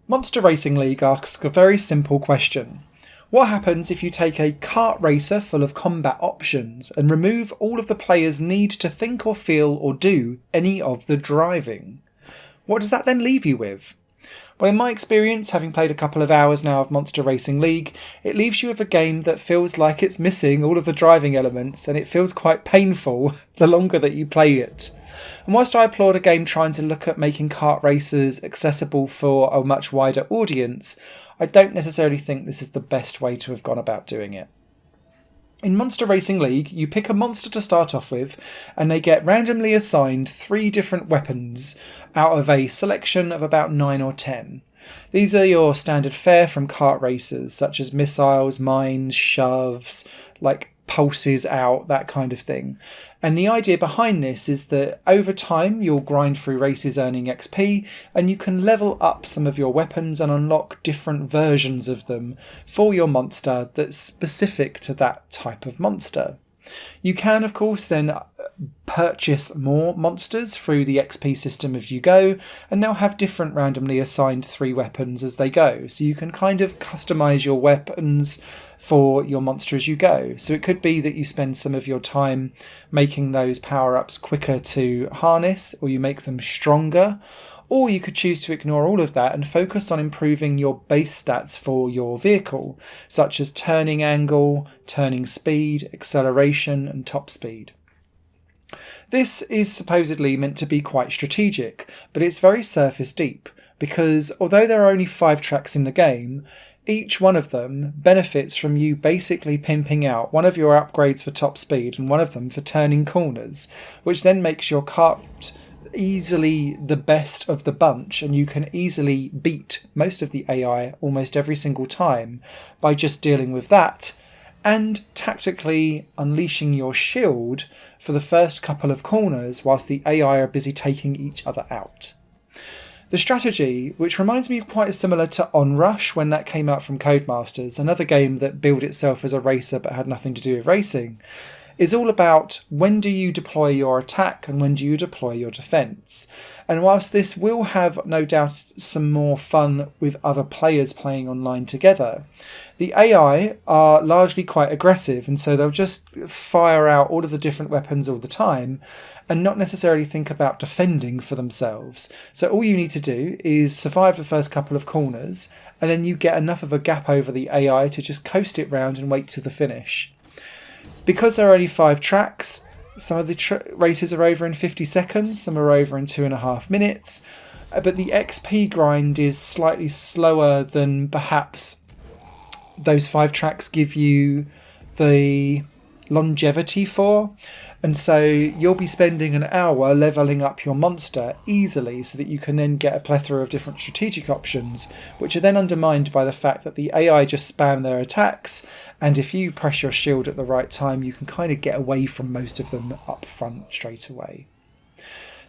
Monster Racing League asks a very simple question. What happens if you take a kart racer full of combat options and remove all of the player's need to think or feel or do any of the driving? What does that then leave you with? Well, in my experience, having played a couple of hours now of Monster Racing League, it leaves you with a game that feels like it's missing all of the driving elements, and it feels quite painful the longer that you play it. And whilst I applaud a game trying to look at making kart races accessible for a much wider audience, I don't necessarily think this is the best way to have gone about doing it. In Monster Racing League, you pick a monster to start off with, and they get randomly assigned 3 different weapons out of a selection of about 9 or 10. These are your standard fare from kart racers, such as missiles, mines, shoves, like pulses out, that kind of thing. And the idea behind this is that over time you'll grind through races earning XP, and you can level up some of your weapons and unlock different versions of them for your monster that's specific to that type of monster. You can, of course, then purchase more monsters through the XP system as you go, and they'll have different randomly assigned 3 weapons as they go. So you can kind of customize your weapons for your monster as you go. So it could be that you spend some of your time making those power-ups quicker to harness, or you make them stronger, or you could choose to ignore all of that and focus on improving your base stats for your vehicle, such as turning angle, turning speed, acceleration, and top speed. This is supposedly meant to be quite strategic, but it's very surface deep, because although there are only 5 tracks in the game, each one of them benefits from you basically pimping out one of your upgrades for top speed and one of them for turning corners, which then makes your kart easily the best of the bunch, and you can easily beat most of the AI almost every single time by just dealing with that and tactically unleashing your shield for the first couple of corners whilst the AI are busy taking each other out. The strategy, which reminds me quite similar to Onrush when that came out from Codemasters, another game that billed itself as a racer but had nothing to do with racing, is all about when do you deploy your attack and when do you deploy your defence. And whilst this will have no doubt some more fun with other players playing online together, the AI are largely quite aggressive, and so they'll just fire out all of the different weapons all the time and not necessarily think about defending for themselves. So all you need to do is survive the first couple of corners, and then you get enough of a gap over the AI to just coast it round and wait to the finish. Because there are only 5 tracks, some of the races are over in 50 seconds, some are over in 2.5 minutes, but the XP grind is slightly slower than perhaps those 5 tracks give you the longevity for, and so you'll be spending an hour leveling up your monster easily so that you can then get a plethora of different strategic options, which are then undermined by the fact that the AI just spam their attacks, and if you press your shield at the right time you can kind of get away from most of them up front straight away.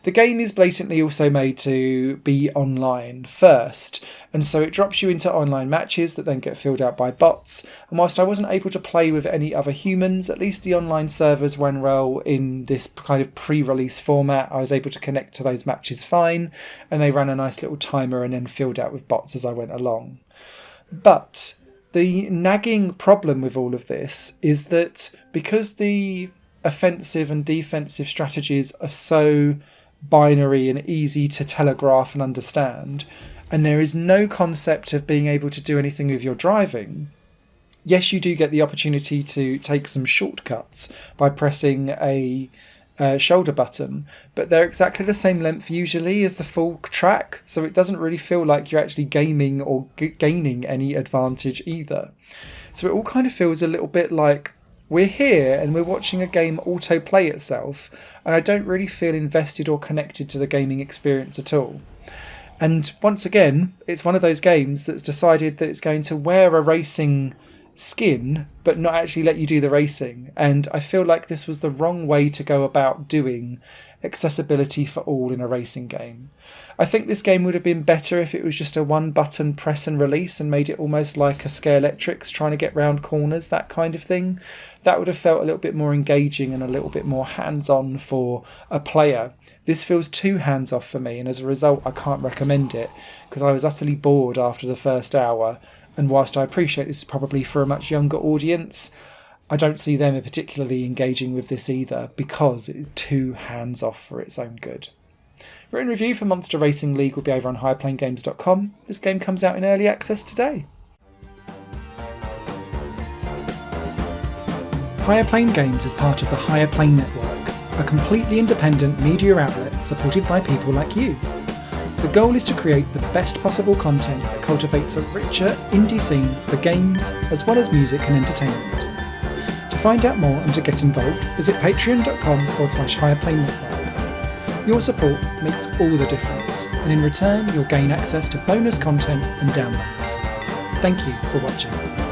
The game is blatantly also made to be online first, and so it drops you into online matches that then get filled out by bots, and whilst I wasn't able to play with any other humans, at least the online servers ran well in this kind of pre-release format. I was able to connect to those matches fine, and they ran a nice little timer and then filled out with bots as I went along. But the nagging problem with all of this is that because the offensive and defensive strategies are so binary and easy to telegraph and understand, and there is no concept of being able to do anything with your driving. Yes, you do get the opportunity to take some shortcuts by pressing a shoulder button, but they're exactly the same length usually as the full track, so it doesn't really feel like you're actually gaming or gaining any advantage either. So it all kind of feels a little bit like we're here and we're watching a game autoplay itself, and I don't really feel invested or connected to the gaming experience at all. And once again, it's one of those games that's decided that it's going to wear a racing skin but not actually let you do the racing, and I feel like this was the wrong way to go about doing accessibility for all in a racing game. I think this game would have been better if it was just a one button press and release and made it almost like a Scalextrics trying to get round corners, that kind of thing. That would have felt a little bit more engaging and a little bit more hands-on for a player. This feels too hands-off for me, and as a result I can't recommend it because I was utterly bored after the first hour, and whilst I appreciate this is probably for a much younger audience, I don't see them particularly engaging with this either because it is too hands-off for its own good. Written review for Monster Racing League will be over on higherplanegames.com. This game comes out in early access today. Higher Plane Games is part of the Higher Plane Network, a completely independent media outlet supported by people like you. The goal is to create the best possible content that cultivates a richer indie scene for games as well as music and entertainment. To find out more and to get involved, visit patreon.com/higherplane network. Your support makes all the difference, and in return you'll gain access to bonus content and downloads. Thank you for watching.